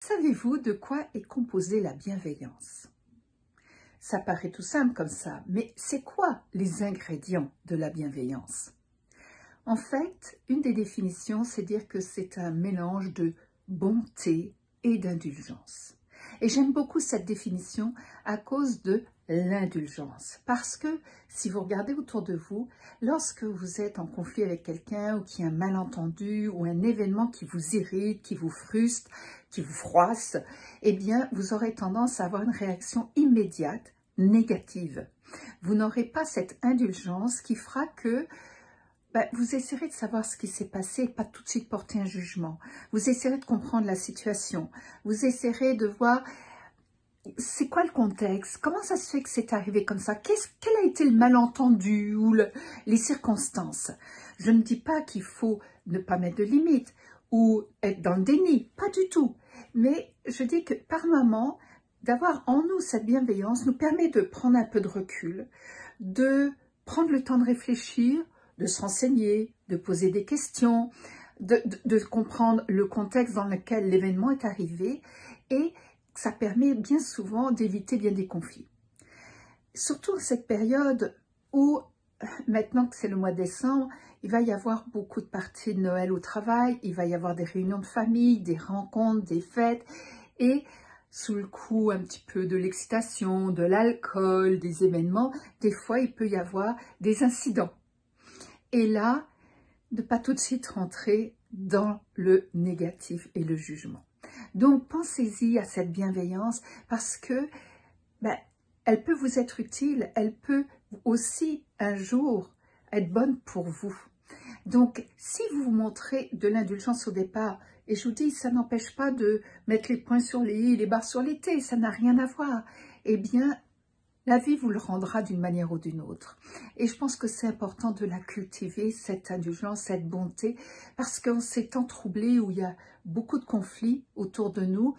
Savez-vous de quoi est composée la bienveillance? Ça paraît tout simple comme ça, mais c'est quoi les ingrédients de la bienveillance? En fait, une des définitions, c'est dire que c'est un mélange de bonté et d'indulgence. Et j'aime beaucoup cette définition à cause de l'indulgence. Parce que si vous regardez autour de vous, lorsque vous êtes en conflit avec quelqu'un ou qu'il y a un malentendu ou un événement qui vous irrite, qui vous frustre, qui vous froisse, eh bien, vous aurez tendance à avoir une réaction immédiate, négative. Vous n'aurez pas cette indulgence qui fera que vous essaierez de savoir ce qui s'est passé et pas tout de suite porter un jugement. Vous essaierez de comprendre la situation. Vous essaierez de voir c'est quoi le contexte, comment ça se fait que c'est arrivé comme ça, quel a été le malentendu ou les circonstances. Je ne dis pas qu'il faut ne pas mettre de limites ou être dans le déni, pas du tout. Mais je dis que par moment, d'avoir en nous cette bienveillance nous permet de prendre un peu de recul, de prendre le temps de réfléchir, de se renseigner, de poser des questions, de comprendre le contexte dans lequel l'événement est arrivé, et ça permet bien souvent d'éviter bien des conflits. Surtout en cette période où, maintenant que c'est le mois de décembre, il va y avoir beaucoup de parties de Noël au travail, il va y avoir des réunions de famille, des rencontres, des fêtes, et sous le coup un petit peu de l'excitation, de l'alcool, des événements, des fois il peut y avoir des incidents. Et là, ne pas tout de suite rentrer dans le négatif et le jugement. Donc, pensez-y à cette bienveillance parce que elle peut vous être utile, elle peut aussi un jour être bonne pour vous. Donc, si vous vous montrez de l'indulgence au départ, et je vous dis, ça n'empêche pas de mettre les points sur les i, les barres sur les t, ça n'a rien à voir, eh bien, la vie vous le rendra d'une manière ou d'une autre. Et je pense que c'est important de la cultiver, cette indulgence, cette bonté, parce qu'en ces temps troublés où il y a beaucoup de conflits autour de nous,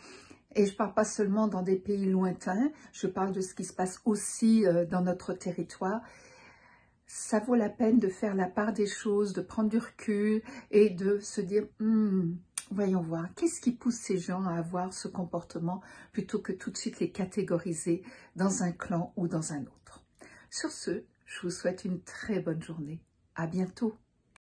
et je ne parle pas seulement dans des pays lointains, je parle de ce qui se passe aussi dans notre territoire, ça vaut la peine de faire la part des choses, de prendre du recul et de se dire voyons voir, qu'est-ce qui pousse ces gens à avoir ce comportement plutôt que tout de suite les catégoriser dans un clan ou dans un autre. Sur ce, je vous souhaite une très bonne journée. À bientôt.